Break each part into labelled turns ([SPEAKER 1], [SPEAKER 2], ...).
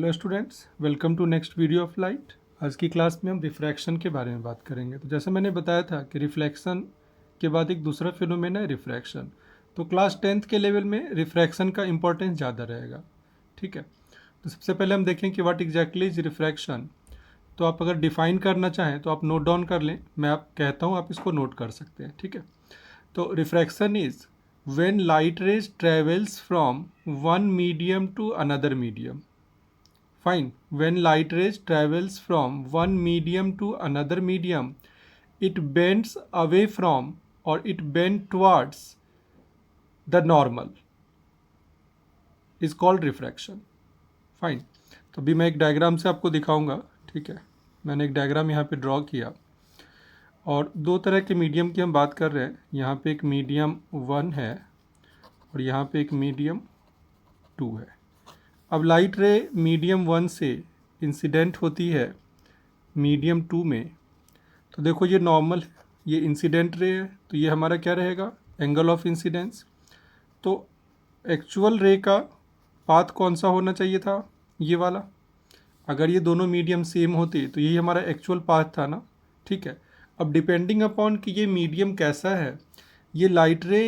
[SPEAKER 1] Hello students, welcome to next video of light. आज की class में हम रिफ्रैक्शन के बारे में बात करेंगे। तो जैसे मैंने बताया था कि रिफ्लेक्शन के बाद एक दूसरा फिनोमेना है रिफ्रैक्शन। तो क्लास 10th के लेवल में रिफ्रैक्शन का इंपॉर्टेंस ज़्यादा रहेगा। ठीक है, तो सबसे पहले हम देखें कि व्हाट एग्जैक्टली इज रिफ्रैक्शन। तो आप अगर डिफाइन करना चाहें तो आप नोट डाउन कर लें, मैं आप कहता हूँ, आप इसको नोट कर सकते हैं। ठीक है, तो refraction is when light rays travels from one medium to another medium. Fine. When light rays travels from one medium to another medium, it bends away from or it bends towards the normal is called refraction. Fine. तो अभी मैं एक diagram से आपको दिखाऊंगा। ठीक है, मैंने एक डायग्राम यहाँ पे ड्रॉ किया और दो तरह के मीडियम की हम बात कर रहे हैं। यहाँ पे एक मीडियम 1 है और यहाँ पे एक मीडियम 2 है। अब लाइट रे मीडियम 1 से इंसिडेंट होती है मीडियम 2 में। तो देखो ये नॉर्मल है, ये इंसिडेंट रे है, तो ये हमारा क्या रहेगा, एंगल ऑफ इंसिडेंस। तो एक्चुअल रे का पाथ कौन सा होना चाहिए था, ये वाला। अगर ये दोनों मीडियम सेम होते तो यही हमारा एक्चुअल पाथ था ना। ठीक है, अब डिपेंडिंग अपॉन कि ये मीडियम कैसा है, ये लाइट रे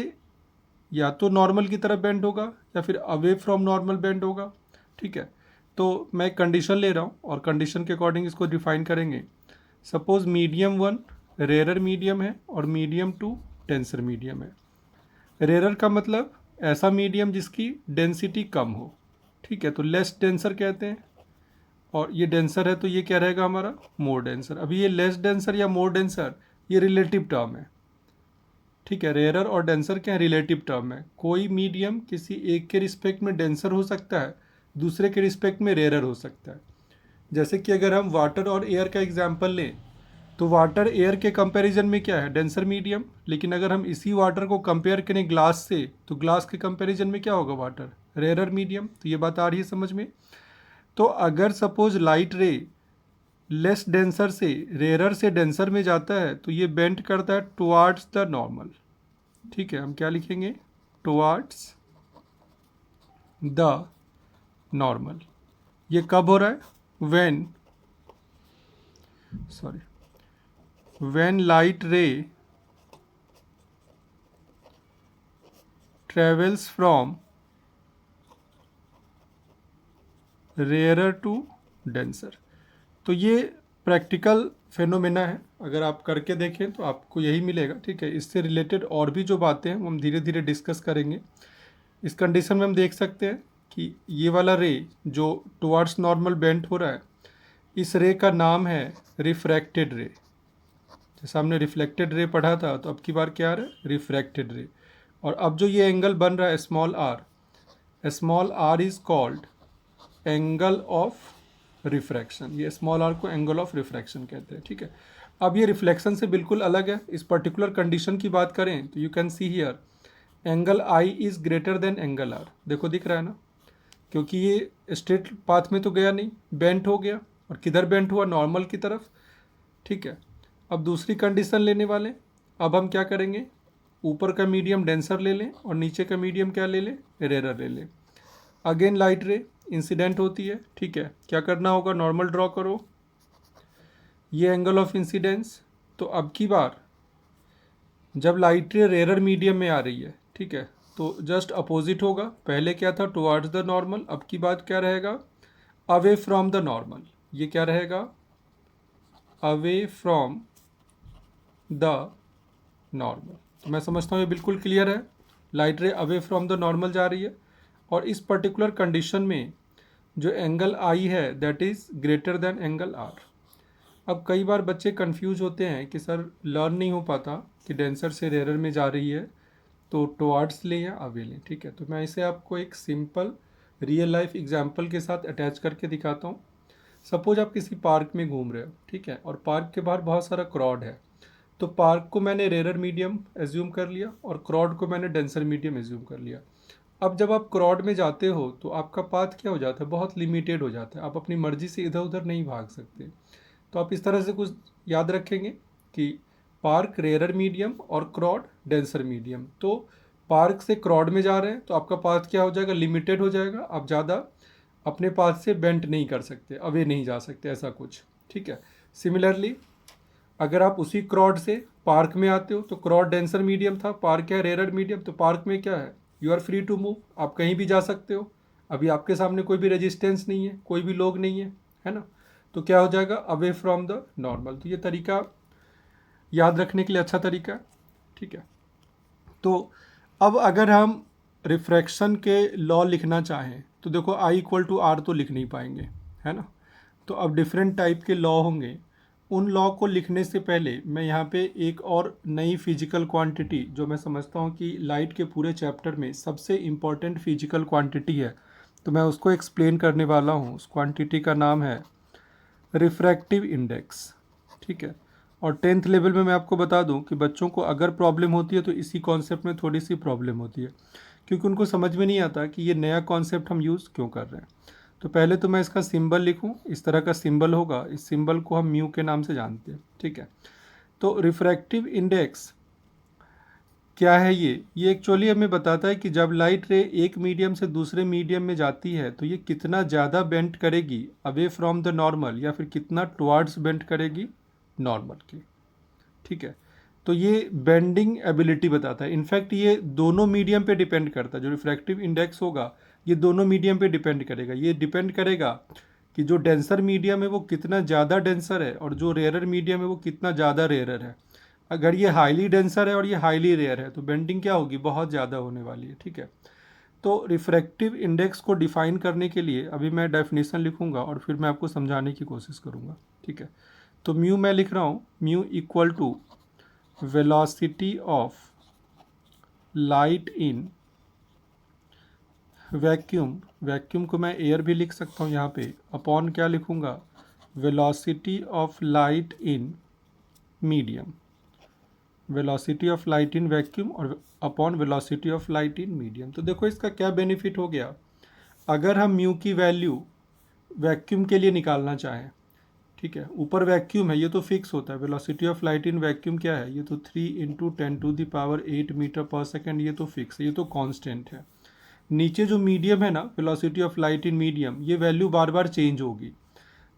[SPEAKER 1] या तो नॉर्मल की तरफ बेंड होगा या फिर अवे फ्रॉम नॉर्मल बेंड होगा। ठीक है, तो मैं एक कंडीशन ले रहा हूँ और कंडीशन के अकॉर्डिंग इसको डिफाइन करेंगे। सपोज मीडियम 1 रेयर मीडियम है और मीडियम 2 डेंसर मीडियम है। रेयर का मतलब ऐसा मीडियम जिसकी डेंसिटी कम हो। ठीक है, तो लेस डेंसर कहते हैं, और ये डेंसर है तो ये क्या रहेगा हमारा, मोर डेंसर। अभी ये लेस डेंसर या मोर डेंसर ये रिलेटिव टर्म है। ठीक है, रेयरर और डेंसर क्या है, रिलेटिव टर्म है। कोई मीडियम किसी एक के रिस्पेक्ट में डेंसर हो सकता है, दूसरे के रिस्पेक्ट में रेयरर हो सकता है। जैसे कि अगर हम वाटर और एयर का एग्जांपल लें तो वाटर एयर के कंपैरिजन में क्या है, डेंसर मीडियम। लेकिन अगर हम इसी वाटर को कंपेयर करें ग्लास से तो ग्लास के कंपैरिजन में क्या होगा, वाटर रेयरर मीडियम। तो ये बात आ रही है समझ में। तो अगर सपोज लाइट रे लेस डेंसर से रेयरर से डेंसर में जाता है तो ये बेंड करता है टुवार्ड्स द नॉर्मल। ठीक है, हम क्या लिखेंगे, टुवार्ड्स द नॉर्मल। ये कब हो रहा है, when light ray travels from rarer to denser। तो ये प्रैक्टिकल फेनोमेना है, अगर आप करके देखें तो आपको यही मिलेगा। ठीक है, इससे रिलेटेड और भी जो बातें हैं वो हम धीरे धीरे डिस्कस करेंगे। इस कंडीशन में हम देख सकते हैं कि ये वाला रे जो टुवार्ड्स नॉर्मल बेंड हो रहा है, इस रे का नाम है रिफ्रैक्टेड रे। जैसे हमने रिफ्लेक्टेड रे पढ़ा था, तो अब की बार क्या आ रहा है, रिफ्रैक्टेड रे। और अब जो ये एंगल बन रहा है small R is called angle of refraction. ये स्मॉल आर को एंगल ऑफ रिफ्रैक्शन कहते हैं। ठीक है, अब ये रिफ्लेक्शन से बिल्कुल अलग है। इस पर्टिकुलर कंडीशन की बात करें तो you can see here angle I is greater than angle R. देखो दिख रहा है ना, क्योंकि ये स्ट्रेट पाथ में तो गया नहीं, बेंट हो गया। और किधर बेंट हुआ, नॉर्मल की तरफ। ठीक है, अब दूसरी कंडीशन लेने वाले। अब हम क्या करेंगे, ऊपर का मीडियम डेंसर ले लें और नीचे का मीडियम क्या ले लें, रेयर ले लें। अगेन लाइट रे इंसिडेंट होती है। ठीक है, क्या करना होगा, नॉर्मल ड्रॉ करो, ये एंगल ऑफ इंसिडेंस। तो अब की बार जब लाइट रे रेयर मीडियम में आ रही है, ठीक है, तो जस्ट अपोजिट होगा। पहले क्या था, टुवार्ड्स द नॉर्मल। अब की बात क्या रहेगा, अवे फ्रॉम द नॉर्मल। ये क्या रहेगा, अवे फ्रॉम द नॉर्मल। तो मैं समझता हूँ ये बिल्कुल क्लियर है, लाइट रे अवे फ्रॉम द नॉर्मल जा रही है। और इस पर्टिकुलर कंडीशन में जो एंगल आई है that is greater than angle R. अब कई बार बच्चे कंफ्यूज होते हैं कि सर लर्न नहीं हो पाता कि डेंसर से रेयर में जा रही है तो टुवार्ड्स लें या अवे लें। ठीक है, तो मैं इसे आपको एक सिंपल रियल लाइफ एग्जाम्पल के साथ अटैच करके दिखाता हूँ। सपोज आप किसी पार्क में घूम रहे हो, ठीक है, और पार्क के बाहर बहुत सारा क्राउड है। तो पार्क को मैंने रेयर मीडियम एज्यूम कर लिया और क्राउड को मैंने डेंसर मीडियम एज्यूम कर लिया। अब जब आप क्राउड में जाते हो तो आपका पाथ क्या हो जाता है, बहुत लिमिटेड हो जाता है। आप अपनी मर्जी से इधर उधर नहीं भाग सकते। तो आप इस तरह से कुछ याद रखेंगे कि पार्क रेयर मीडियम और क्राउड डेंसर मीडियम। तो पार्क से क्राउड में जा रहे हैं तो आपका पाथ क्या हो जाएगा, लिमिटेड हो जाएगा। आप ज़्यादा अपने पाथ से बेंट नहीं कर सकते, अवे नहीं जा सकते, ऐसा कुछ, ठीक है। सिमिलरली अगर आप उसी क्रॉड से पार्क में आते हो तो क्रॉड डेंसर मीडियम था, पार्क है रेयर मीडियम, तो पार्क में क्या है, you are free to move, आप कहीं भी जा सकते हो, अभी आपके सामने कोई भी रेजिस्टेंस नहीं है, कोई भी लोग नहीं है ना, तो क्या हो जाएगा, अवे फ्रॉम द नॉर्मल। तो ये तरीका याद रखने के लिए अच्छा तरीका है, ठीक है। तो अब अगर हम रिफ्रैक्शन के लॉ लिखना चाहें तो देखो I=R तो लिख नहीं पाएंगे, है ना। तो अब डिफरेंट टाइप के लॉ होंगे, उन लॉ को लिखने से पहले मैं यहाँ पे एक और नई फिजिकल क्वांटिटी जो मैं समझता हूँ कि लाइट के पूरे चैप्टर में सबसे इम्पॉर्टेंट फिजिकल क्वांटिटी है, तो मैं उसको एक्सप्लेन करने वाला हूँ। उस क्वांटिटी का नाम है रिफ्रैक्टिव इंडेक्स, ठीक है। और 10th लेवल में मैं आपको बता दूं कि बच्चों को अगर प्रॉब्लम होती है तो इसी कॉन्सेप्ट में थोड़ी सी प्रॉब्लम होती है, क्योंकि उनको समझ में नहीं आता कि ये नया कॉन्सेप्ट हम यूज़ क्यों कर रहे हैं। तो पहले तो मैं इसका सिंबल लिखूं, इस तरह का सिंबल होगा, इस सिंबल को हम म्यू के नाम से जानते हैं, ठीक है। तो रिफ्रैक्टिव इंडेक्स क्या है, ये एक्चुअली हमें बताता है कि जब लाइट रे एक मीडियम से दूसरे मीडियम में जाती है तो ये कितना ज़्यादा बेंड करेगी अवे फ्रॉम द नॉर्मल, या फिर कितना टुवार्ड्स बेंड करेगी नॉर्मल की, ठीक है। तो ये बेंडिंग एबिलिटी बताता है। इनफैक्ट ये दोनों मीडियम पे डिपेंड करता है, जो रिफ्रैक्टिव इंडेक्स होगा ये दोनों मीडियम पे डिपेंड करेगा। ये डिपेंड करेगा कि जो डेंसर मीडियम है वो कितना ज़्यादा डेंसर है और जो रेयरर मीडियम है वो कितना ज़्यादा रेयरर है। अगर ये हाईली डेंसर है और ये हाईली रेयर है तो बेंडिंग क्या होगी, बहुत ज़्यादा होने वाली है, ठीक है। तो रिफ्रैक्टिव इंडेक्स को डिफाइन करने के लिए अभी मैं डेफिनेशन लिखूंगा और फिर मैं आपको समझाने की कोशिश करूंगा, ठीक है। तो म्यू मैं लिख रहा हूँ, mu equal to velocity of light in vacuum, vacuum को मैं एयर भी लिख सकता हूँ यहाँ पे, अपॉन क्या लिखूँगा, velocity of light in medium, velocity of light in vacuum और upon velocity of light in medium. तो देखो इसका क्या बेनिफिट हो गया, अगर हम म्यू की वैल्यू वैक्यूम के लिए निकालना चाहें, ठीक है, ऊपर वैक्यूम है ये तो फिक्स होता है, velocity of light in vacuum क्या है, ये तो 3 × 10⁸ मीटर पर सेकेंड, ये तो फिक्स है, ये तो कांस्टेंट है। नीचे जो मीडियम है ना, velocity of light in medium, ये वैल्यू बार बार चेंज होगी।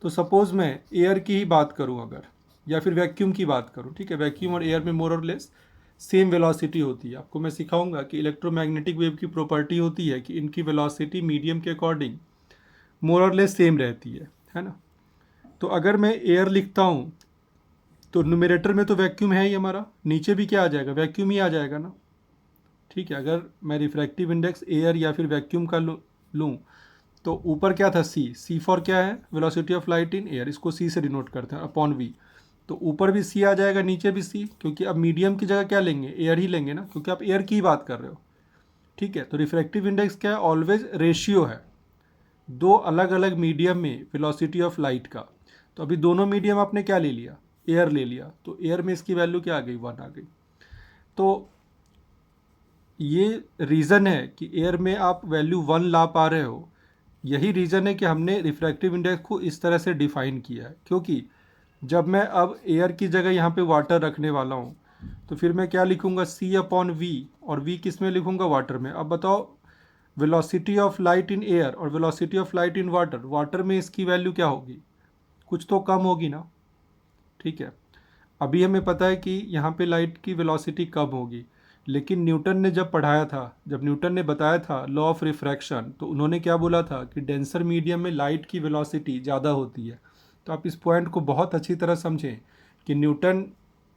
[SPEAKER 1] तो सपोज मैं एयर की ही बात करूं अगर, या फिर वैक्यूम की बात करूं, ठीक है, वैक्यूम और एयर में मोर और लेस सेम वेलोसिटी होती है। आपको मैं सिखाऊंगा कि इलेक्ट्रोमैग्नेटिक वेव की प्रॉपर्टी होती है कि इनकी वेलोसिटी मीडियम के अकॉर्डिंग मोर और लेस सेम रहती है ना। तो अगर मैं एयर लिखता हूँ तो न्यूमरेटर में तो वैक्यूम है ही हमारा, नीचे भी क्या आ जाएगा, वैक्यूम ही आ जाएगा ना, ठीक है। अगर मैं रिफ्रैक्टिव इंडेक्स एयर या फिर वैक्यूम का लूँ तो ऊपर क्या था, सी फॉर क्या है, velocity of light in air, इसको सी से डिनोट करते हैं, अपॉन वी। तो ऊपर भी सी आ जाएगा, नीचे भी सी, क्योंकि अब मीडियम की जगह क्या लेंगे, एयर ही लेंगे ना, क्योंकि आप एयर की ही बात कर रहे हो, ठीक है। तो रिफ्रैक्टिव इंडेक्स क्या है, ऑलवेज रेशियो है दो अलग अलग मीडियम में वेलोसिटी ऑफ लाइट का। तो अभी दोनों मीडियम आपने क्या ले लिया, एयर ले लिया, तो एयर में इसकी वैल्यू क्या आ गई, 1 आ गई। तो ये रीज़न है कि एयर में आप वैल्यू 1 ला पा रहे हो, यही रीज़न है कि हमने रिफ्रैक्टिव इंडेक्स को इस तरह से डिफ़ाइन किया है। क्योंकि जब मैं अब एयर की जगह यहाँ पे वाटर रखने वाला हूँ तो फिर मैं क्या लिखूँगा, C/V, और V किस में लिखूँगा, वाटर में। अब बताओ velocity of light in air और velocity of light in water, water में इसकी वैल्यू क्या होगी, कुछ तो कम होगी ना, ठीक है। अभी हमें पता है कि यहाँ पे लाइट की वेलोसिटी कम होगी, लेकिन न्यूटन ने जब पढ़ाया था, जब न्यूटन ने बताया था लॉ ऑफ रिफ्रैक्शन, तो उन्होंने क्या बोला था कि डेंसर मीडियम में लाइट की वेलोसिटी ज़्यादा होती है। तो आप इस पॉइंट को बहुत अच्छी तरह समझें कि न्यूटन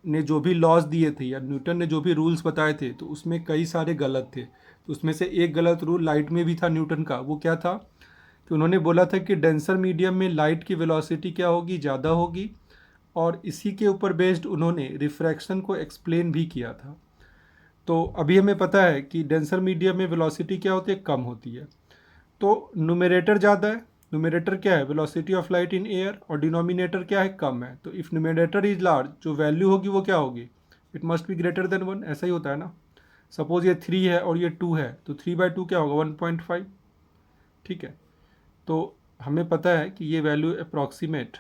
[SPEAKER 1] ने जो भी लॉज दिए थे या न्यूटन ने जो भी रूल्स बताए थे तो उसमें कई सारे गलत थे। तो उसमें से एक गलत रूल लाइट में भी था न्यूटन का, वो क्या था कि उन्होंने बोला था कि डेंसर मीडियम में लाइट की वेलोसिटी क्या होगी, ज़्यादा होगी, और इसी के ऊपर बेस्ड उन्होंने रिफ्रैक्शन को एक्सप्लेन भी किया था। तो अभी हमें पता है कि डेंसर मीडियम में वेलोसिटी क्या होती है, कम होती है। तो न्यूमरेटर ज़्यादा है, न्यूमरेटर क्या है, velocity of light in air, और डिनोमिनेटर क्या है, कम है। तो इफ़ न्यूमरेटर इज लार्ज, जो वैल्यू होगी वो क्या होगी, it must be greater than 1, ऐसा ही होता है ना। सपोज ये 3 है और ये 2 है, तो 3/2 क्या होगा, 1.5, ठीक है। तो हमें पता है कि ये वैल्यू अप्रॉक्सीमेट,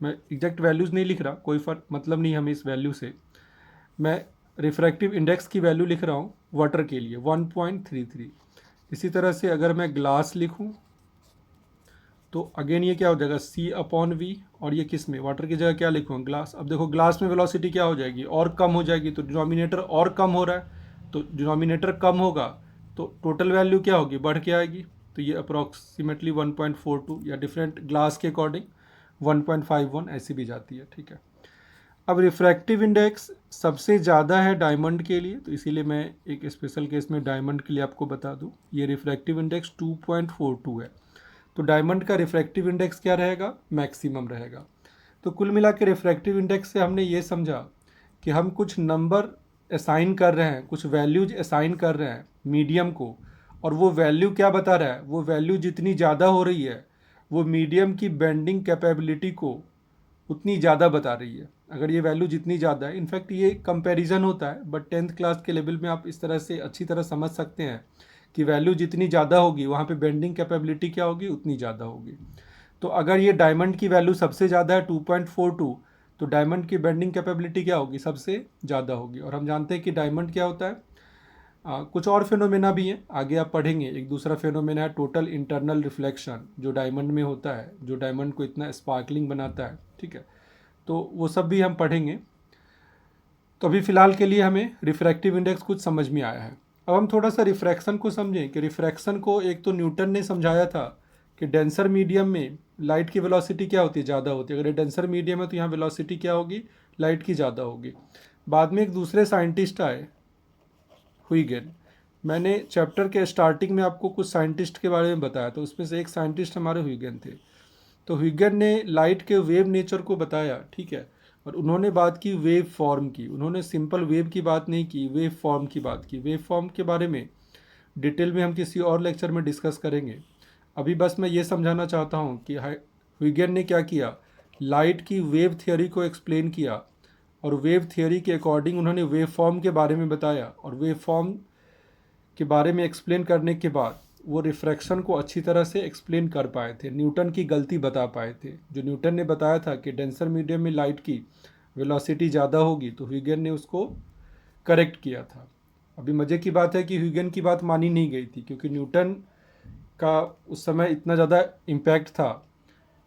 [SPEAKER 1] मैं एग्जैक्ट वैल्यूज़ नहीं लिख रहा, कोई फर्क मतलब नहीं हमें इस वैल्यू से, मैं रिफ्रैक्टिव इंडेक्स की वैल्यू लिख रहा हूँ वाटर के लिए 1.33। इसी तरह से अगर मैं ग्लास लिखूँ तो अगेन ये क्या हो जाएगा C/V, और ये किस में, वाटर की जगह क्या लिखूँगा, ग्लास। अब देखो ग्लास में वेलोसिटी क्या हो जाएगी, और कम हो जाएगी, तो डिनोमिनेटर और कम हो रहा है, तो डिनोमिनेटर कम होगा तो टोटल वैल्यू क्या होगी, बढ़ के आएगी। तो ये अप्रॉक्सीमेटली 1.42 या डिफरेंट ग्लास के अकॉर्डिंग 1.51 ऐसी भी जाती है, ठीक है। अब रिफ्रैक्टिव इंडेक्स सबसे ज़्यादा है डायमंड के लिए, तो इसीलिए मैं एक स्पेशल केस में डायमंड के लिए आपको बता दूं, ये रिफ्रैक्टिव इंडेक्स 2.42 है। तो डायमंड का रिफ्रैक्टिव इंडेक्स क्या रहेगा, मैक्सिमम रहेगा। तो कुल मिला के रिफ्रैक्टिव इंडेक्स से हमने ये समझा कि हम कुछ नंबर असाइन कर रहे हैं, कुछ वैल्यूज असाइन कर रहे हैं मीडियम को, और वो वैल्यू क्या बता रहा है, वो वैल्यू जितनी ज़्यादा हो रही है वो मीडियम की बेंडिंग कैपेबिलिटी को उतनी ज़्यादा बता रही है। अगर ये वैल्यू जितनी ज़्यादा है, इनफैक्ट ये कंपैरिजन होता है, बट 10th क्लास के लेवल में आप इस तरह से अच्छी तरह समझ सकते हैं कि वैल्यू जितनी ज़्यादा होगी वहाँ पे बेंडिंग कैपेबिलिटी क्या होगी, उतनी ज़्यादा होगी। तो अगर ये डायमंड की वैल्यू सबसे ज़्यादा है 2.42, तो डायमंड की बेंडिंग कैपेबिलिटी क्या होगी, सबसे ज़्यादा होगी। और हम जानते हैं कि डायमंड क्या होता है, कुछ और फिनोमेना भी हैं, आगे आप पढ़ेंगे। एक दूसरा फिनोमेना है टोटल इंटरनल रिफ्लेक्शन, जो डायमंड में होता है, जो डायमंड को इतना स्पार्कलिंग बनाता है, ठीक है। तो वो सब भी हम पढ़ेंगे। तो अभी फ़िलहाल के लिए हमें रिफ्रैक्टिव इंडेक्स कुछ समझ में आया है। अब हम थोड़ा सा रिफ्रैक्शन को समझें कि रिफ्रैक्शन को एक तो न्यूटन ने समझाया था कि डेंसर मीडियम में लाइट की वेलोसिटी क्या होती है, ज़्यादा होती है। अगर ये डेंसर मीडियम है तो यहाँ वेलोसिटी क्या होगी, लाइट की ज़्यादा होगी। बाद में एक दूसरे साइंटिस्ट आए, हुइगेन। मैंने चैप्टर के स्टार्टिंग में आपको कुछ साइंटिस्ट के बारे में बताया, तो उसमें से एक साइंटिस्ट हमारे हुइगेन थे। तो हुइगेन ने लाइट के वेव नेचर को बताया, ठीक है। और उन्होंने बात की वेव फॉर्म की, उन्होंने सिंपल वेव की बात नहीं की, वेव फॉर्म की बात की। वेव फॉर्म के बारे में डिटेल में हम किसी और लेक्चर में डिस्कस करेंगे। अभी बस मैं ये समझाना चाहता हूँ कि हुइगेन ने क्या किया, लाइट की वेव थियोरी को एक्सप्लेन किया, और वेव थियोरी के अकॉर्डिंग उन्होंने वेव फॉर्म के बारे में बताया। और वेव फॉर्म के बारे में एक्सप्लेन करने के बाद वो रिफ्रैक्शन को अच्छी तरह से एक्सप्लेन कर पाए थे, न्यूटन की गलती बता पाए थे। जो न्यूटन ने बताया था कि डेंसर मीडियम में लाइट की वेलोसिटी ज़्यादा होगी, तो ह्यूगेन ने उसको करेक्ट किया था। अभी मज़े की बात है कि ह्यूगेन की बात मानी नहीं गई थी, क्योंकि न्यूटन का उस समय इतना ज़्यादा इम्पैक्ट था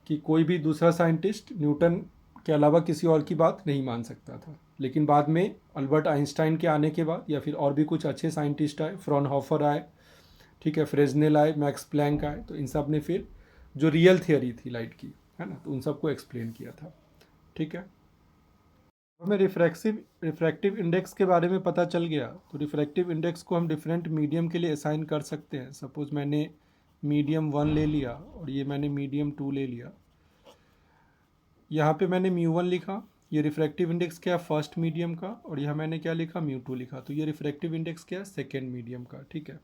[SPEAKER 1] कि कोई भी दूसरा साइंटिस्ट न्यूटन के अलावा किसी और की बात नहीं मान सकता था। लेकिन बाद में अल्बर्ट आइंस्टाइन के आने के बाद, या फिर और भी कुछ अच्छे साइंटिस्ट आए, फ्रॉनहोफर आए, ठीक है, फ्रेजनेल आए, मैक्स प्लैंक आए, तो इन सब ने फिर जो रियल थियोरी थी लाइट की, है ना, तो उन सबको एक्सप्लेन किया था, ठीक है। हमें रिफ्रैक्टिव इंडेक्स के बारे में पता चल गया। तो रिफ्रैक्टिव इंडेक्स को हम डिफरेंट मीडियम के लिए असाइन कर सकते हैं। सपोज मैंने मीडियम 1 ले लिया और ये मैंने मीडियम 2 ले लिया। यहाँ पे मैंने μ1 लिखा, ये रिफ्रैक्टिव इंडेक्स क्या, फर्स्ट मीडियम का, और यहाँ मैंने क्या लिखा, μ2 लिखा। तो ये रिफ्रैक्टिव इंडेक्स क्या है, सेकेंड मीडियम का, ठीक है।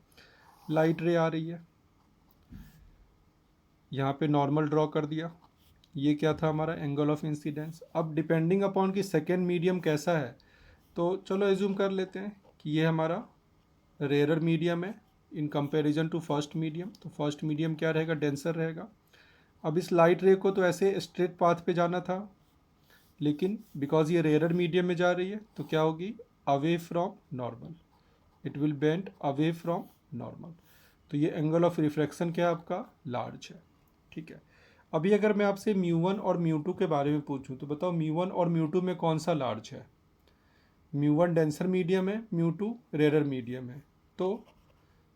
[SPEAKER 1] लाइट रे आ रही है, यहाँ पे नॉर्मल ड्रॉ कर दिया। ये क्या था, हमारा एंगल ऑफ इंसिडेंस। अब डिपेंडिंग अपॉन कि सेकेंड मीडियम कैसा है, तो चलो एज्यूम कर लेते हैं कि ये हमारा रेयर मीडियम है in comparison to first medium. तो फर्स्ट मीडियम क्या रहेगा, डेंसर रहेगा। अब इस लाइट रे को तो ऐसे स्ट्रेट पाथ पे जाना था, लेकिन बिकॉज ये रेयर मीडियम में जा रही है तो क्या होगी, away from normal, it will bend away from normal. तो ये एंगल ऑफ रिफ्रैक्शन क्या है आपका, लार्ज है, ठीक है। अभी अगर मैं आपसे μ1 और μ2 के बारे में पूछूं तो बताओ μ1 और μ2 में कौन सा लार्ज है। μ1 डेंसर मीडियम है, μ2 रेयर मीडियम है, तो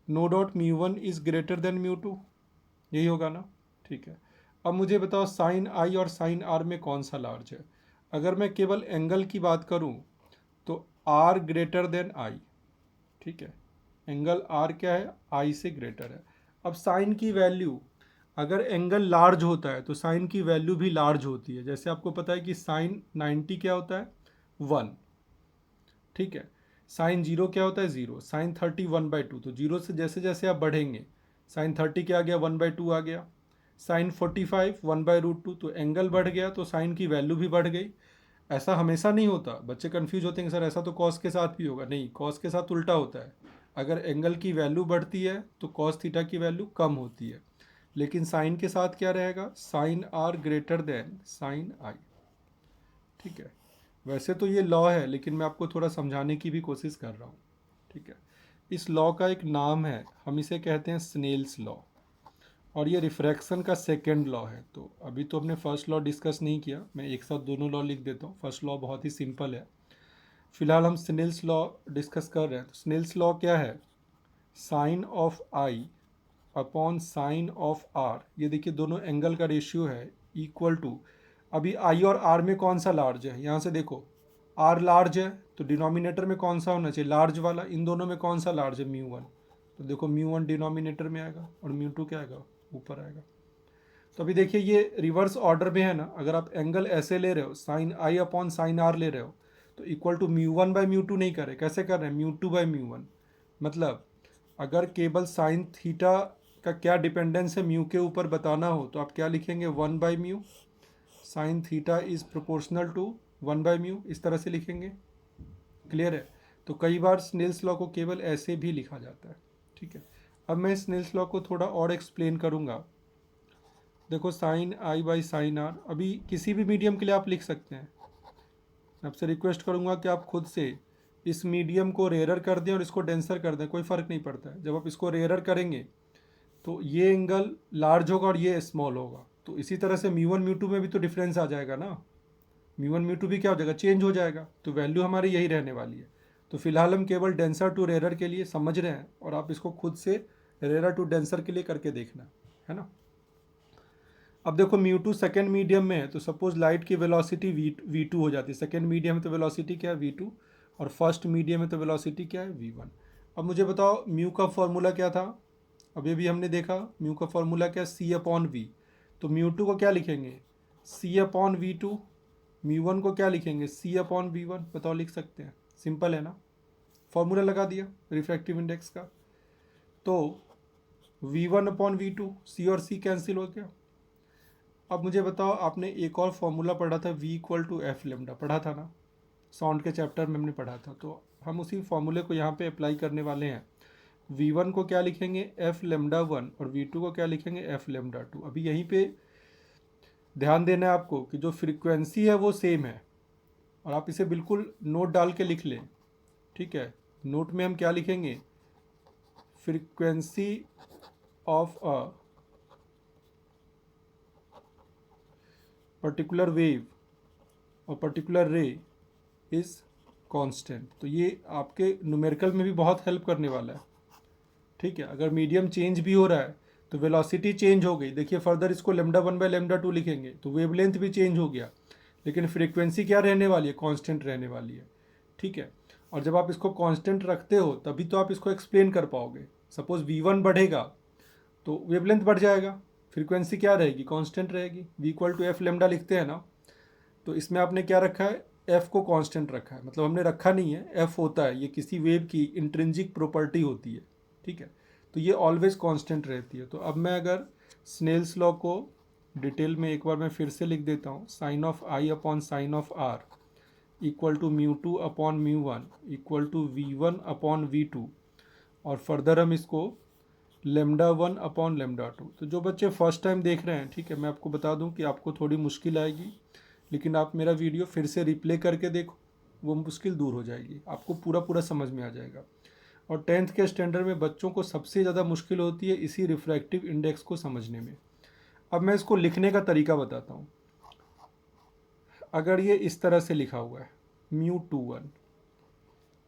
[SPEAKER 1] no doubt μ1 is greater than μ2, यही होगा ना, ठीक है। अब मुझे बताओ साइन आई और साइन आर में कौन सा लार्ज है। अगर मैं केवल एंगल की बात करूं तो आर ग्रेटर देन आई, ठीक है। एंगल आर क्या है, आई से ग्रेटर है। अब साइन की वैल्यू, अगर एंगल लार्ज होता है तो साइन की वैल्यू भी लार्ज होती है। जैसे आपको पता है कि साइन 90 क्या होता है, 1, ठीक है। साइन 0 क्या होता है, 0। साइन 30 1/2, तो 0 से जैसे जैसे आप बढ़ेंगे, साइन 30 क्या आ गया, 1/2 आ गया। साइन 45 1/√2, तो एंगल बढ़ गया तो साइन की वैल्यू भी बढ़ गई। ऐसा हमेशा नहीं होता, बच्चे कंफ्यूज होते हैं सर ऐसा तो कॉस के साथ भी होगा। नहीं, कॉस के साथ उल्टा होता है। अगर एंगल की वैल्यू बढ़ती है तो कॉस थीटा की वैल्यू कम होती है। लेकिन साइन के साथ क्या रहेगा, sine r greater than sine i, ठीक है। वैसे तो ये लॉ है, लेकिन मैं आपको थोड़ा समझाने की भी कोशिश कर रहा हूँ, ठीक है। इस लॉ का एक नाम है, हम इसे कहते हैं स्नेल्स लॉ। और ये रिफ्रैक्शन का सेकेंड लॉ है। तो अभी तो हमने फर्स्ट लॉ डिस्कस नहीं किया, मैं एक साथ दोनों लॉ लिख देता हूँ। फर्स्ट लॉ बहुत ही सिंपल है, फिलहाल हम स्नेल्स लॉ डिस्कस कर रहे हैं। तो स्नेल्स लॉ क्या है, sine of I upon sine of R, ये देखिए दोनों एंगल का रेशियो है इक्वल टू, अभी आई और आर में कौन सा लार्ज है, यहाँ से देखो आर लार्ज है तो डिनोमिनेटर में कौन सा होना चाहिए, लार्ज वाला। इन दोनों में कौन सा लार्ज है, म्यू वन, तो देखो म्यू वन डिनोमिनेटर में आएगा और म्यू टू क्या आएगा, ऊपर आएगा। तो अभी देखिए ये रिवर्स ऑर्डर में है ना, अगर आप एंगल ऐसे ले रहे हो, sine I upon sine R ले रहे हो, तो equal to mu one by mu two नहीं कर रहे, कैसे कर रहे हैं, mu two by mu one. मतलब अगर केवल साइन थीटा का क्या डिपेंडेंस है म्यू के ऊपर बताना हो, तो आप क्या लिखेंगे, one by mu, sine theta is proportional to one by mu, इस तरह से लिखेंगे। क्लियर है। तो कई बार स्नेल्स लॉ को केवल ऐसे भी लिखा जाता है। ठीक है, अब मैं स्नेल्स लॉ को थोड़ा और एक्सप्लेन करूँगा। देखो sine I by sine R, अभी किसी भी मीडियम के लिए आप लिख सकते हैं। आपसे रिक्वेस्ट करूँगा कि आप खुद से इस मीडियम को रेयरर कर दें और इसको डेंसर कर दें, कोई फ़र्क नहीं पड़ता है। जब आप इसको रेयरर करेंगे तो ये एंगल लार्ज होगा और ये स्मॉल होगा, तो इसी तरह से म्यू वन म्यू टू में भी तो डिफरेंस आ जाएगा ना, म्यू वन म्यू टू भी क्या हो जाएगा, चेंज हो जाएगा। तो वैल्यू हमारी यही रहने वाली है। तो फिलहाल हम केवल डेंसर टू रेयरर के लिए समझ रहे हैं, और आप इसको खुद से रेयरर टू डेंसर के लिए करके देखना है ना। अब देखो म्यू टू सेकेंड मीडियम में है, तो सपोज लाइट की वेलोसिटी वी टू हो जाती है, सेकेंड मीडियम में तो वेलोसिटी क्या है वी टू, और फर्स्ट मीडियम में तो वेलोसिटी क्या है वी वन। अब मुझे बताओ म्यू का फॉर्मूला क्या था, अभी भी हमने देखा म्यू का फॉर्मूला क्या है, सी अपॉन वी। तो म्यू टू को क्या लिखेंगे, c upon we two, mu one को क्या लिखेंगे, सी अपॉन वी वन। बताओ लिख सकते हैं, सिंपल है ना, फॉर्मूला लगा दिया रिफ्रैक्टिव इंडेक्स का। तो v one upon we two, c और सी कैंसिल हो गया। अब मुझे बताओ, आपने एक और फॉर्मूला पढ़ा था, V equal to F lambda, पढ़ा था ना, साउंड के चैप्टर में हमने पढ़ा था। तो हम उसी फॉर्मूले को यहाँ पे अप्लाई करने वाले हैं। वी वन को क्या लिखेंगे, एफ लेमडा वन, और वी टू को क्या लिखेंगे, एफ लेमडा टू। अभी यहीं पे ध्यान देना है आपको कि जो फ्रीक्वेंसी है वो सेम है, और आप इसे बिल्कुल नोट डाल के लिख लें। ठीक है, नोट में हम क्या लिखेंगे, frequency of a particular wave और पर्टिकुलर रे इज़ कांस्टेंट। तो ये आपके न्यूमेरिकल में भी बहुत हेल्प करने वाला है। ठीक है, अगर मीडियम चेंज भी हो रहा है तो वेलोसिटी चेंज हो गई, देखिए फर्दर इसको lambda one by lambda two लिखेंगे तो वेवलेंथ भी चेंज हो गया, लेकिन फ्रीक्वेंसी क्या रहने वाली है, कांस्टेंट रहने वाली है। ठीक है, और जब आप इसको कांस्टेंट रखते हो तभी तो आप इसको एक्सप्लेन कर पाओगे। सपोज वी वन बढ़ेगा तो वेवलेंथ बढ़ जाएगा, फ्रीक्वेंसी क्या रहेगी, कांस्टेंट रहेगी। V equal to F lambda लिखते हैं ना, तो इसमें आपने क्या रखा है, एफ को कांस्टेंट रखा है, मतलब हमने रखा नहीं है, एफ होता है, ये किसी वेव की इंट्रिंसिक प्रॉपर्टी होती है। ठीक है, तो ये ऑलवेज कांस्टेंट रहती है। तो अब मैं अगर स्नेल्स लॉ को डिटेल में एक बार मैं फिर से लिख देता हूँ, sine of I upon sine of R equal to mu two upon mu one equal to V one upon we two, और फर्दर हम इसको lambda one upon lambda two. तो जो बच्चे फर्स्ट टाइम देख रहे हैं, ठीक है, मैं आपको बता दूं कि आपको थोड़ी मुश्किल आएगी, लेकिन आप मेरा वीडियो फिर से रिप्ले करके देखो, वो मुश्किल दूर हो जाएगी, आपको पूरा पूरा समझ में आ जाएगा। और 10th के स्टैंडर्ड में बच्चों को सबसे ज़्यादा मुश्किल होती है इसी रिफ्रैक्टिव इंडेक्स को समझने में। अब मैं इसको लिखने का तरीका बताता हूँ। अगर ये इस तरह से लिखा हुआ है म्यू टू वन,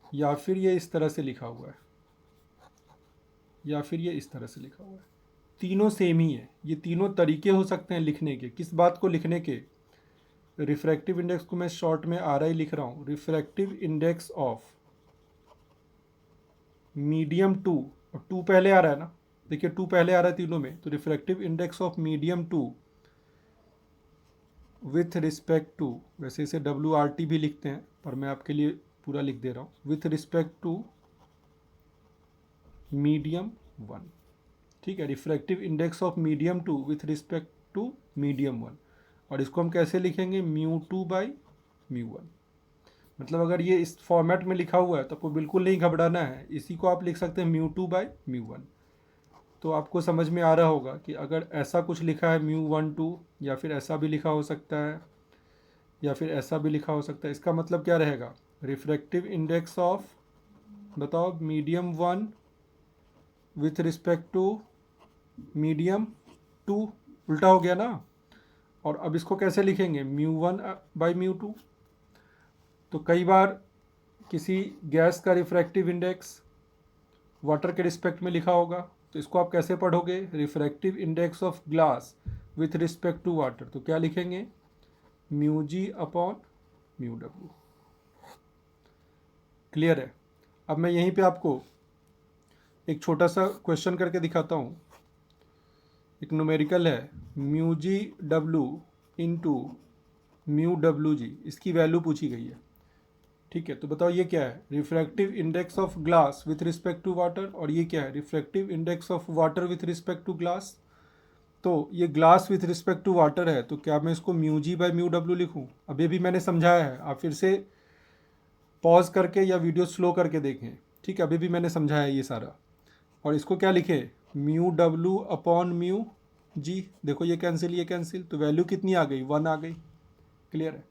[SPEAKER 1] या फिर ये इस तरह से लिखा हुआ है, या फिर ये इस तरह से लिखा हुआ है, तीनों सेम ही है। ये तीनों तरीके हो सकते हैं लिखने के, किस बात को लिखने के, रिफ्रैक्टिव इंडेक्स को मैं शॉर्ट में आर आई लिख रहा हूँ, refractive index of medium two, और टू पहले आ रहा है ना, देखिए टू पहले आ रहा है तीनों में, तो refractive index of medium two with respect to, वैसे इसे डब्ल्यू आर टी भी लिखते हैं पर मैं आपके लिए पूरा लिख दे रहा हूँ, with respect to medium one. ठीक है, refractive index of medium two with respect to medium one, और इसको हम कैसे लिखेंगे, mu two by mu one. मतलब अगर ये इस फॉर्मेट में लिखा हुआ है तो आपको बिल्कुल नहीं घबराना है, इसी को आप लिख सकते हैं mu two by mu one. तो आपको समझ में आ रहा होगा कि अगर ऐसा कुछ लिखा है म्यू वन टू, या फिर ऐसा भी लिखा हो सकता है, या फिर ऐसा भी लिखा हो सकता है, इसका मतलब क्या रहेगा, रिफ्रैक्टिव इंडेक्स ऑफ, बताओ, medium one with respect to medium two उल्टा हो गया ना। और अब इसको कैसे लिखेंगे, μ1/μ2। तो कई बार किसी गैस का रिफ्रैक्टिव इंडेक्स वाटर के रिस्पेक्ट में लिखा होगा, तो इसको आप कैसे पढ़ोगे, refractive index of glass with respect to water, तो क्या लिखेंगे, μg/μw। क्लियर है। अब मैं यहीं पे आपको एक छोटा सा क्वेश्चन करके दिखाता हूँ। एक न्यूमेरिकल है μg/w इंटू μwg, इसकी वैल्यू पूछी गई है। ठीक है, तो बताओ ये क्या है, refractive index of glass with respect to water, और ये क्या है, refractive index of water with respect to glass. तो ये glass with respect to water है, तो क्या मैं इसको μg/μw लिखूँ। अब ये भी मैंने समझाया है, आप फिर से पॉज करके या वीडियो स्लो करके देखें। ठीक है, अभी भी मैंने समझाया ये सारा। और इसको क्या लिखे, μw/μg। देखो ये कैंसिल, तो वैल्यू कितनी आ गई, 1 आ गई। क्लियर है।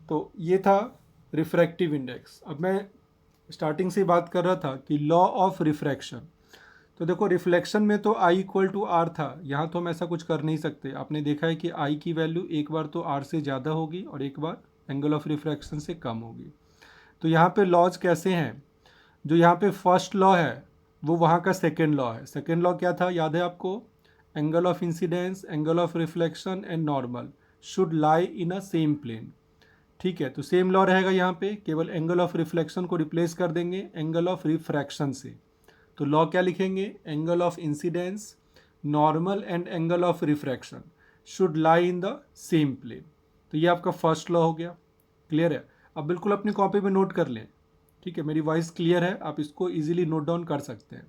[SPEAKER 1] तो ये था रिफ्रैक्टिव इंडेक्स। अब मैं स्टार्टिंग से बात कर रहा था कि लॉ ऑफ रिफ्रैक्शन। तो देखो रिफ्लेक्शन में तो I=R था, यहाँ तो हम ऐसा कुछ कर नहीं सकते। आपने देखा है कि I की वैल्यू एक बार तो R से ज़्यादा होगी और एक बार एंगल ऑफ रिफ्रैक्शन से कम होगी। तो यहाँ पे लॉज कैसे हैं, जो यहाँ पे फर्स्ट लॉ है वो वहाँ का सेकेंड लॉ है। सेकेंड लॉ क्या था, याद है आपको, angle of incidence, angle of reflection and normal should lie in a same plane. ठीक है, तो सेम लॉ रहेगा यहाँ पे, केवल एंगल ऑफ रिफ्लेक्शन को रिप्लेस कर देंगे एंगल ऑफ रिफ्रैक्शन से। तो लॉ क्या लिखेंगे, angle of incidence, normal and angle of refraction should lie in the same plane. तो ये आपका फर्स्ट लॉ हो गया। क्लियर है। अब बिल्कुल अपनी कॉपी में नोट कर लें। ठीक है, मेरी वॉइस क्लियर है, आप इसको इजीली नोट डाउन कर सकते हैं।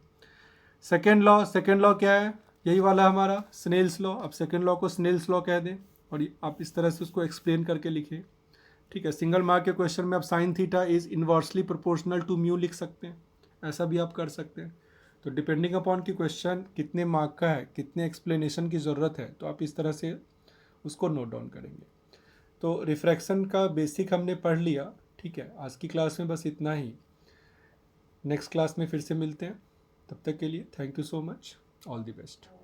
[SPEAKER 1] सेकेंड लॉ क्या है, यही वाला हमारा स्नेल्स लॉ। अब सेकेंड लॉ को स्नेल्स लॉ कह दें और आप इस तरह से उसको एक्सप्लेन करके लिखें। ठीक है, सिंगल मार्क के क्वेश्चन में आप sine theta is inversely proportional to mu लिख सकते हैं, ऐसा भी आप कर सकते हैं। तो डिपेंडिंग अपॉन कि क्वेश्चन कितने मार्क का है, कितने एक्सप्लेनेशन की ज़रूरत है, तो आप इस तरह से उसको नोट डाउन करेंगे। तो रिफ्रैक्शन का बेसिक हमने पढ़ लिया। ठीक है, आज की क्लास में बस इतना ही। नेक्स्ट क्लास में फिर से मिलते हैं, तब तक के लिए thank you so much, all the best.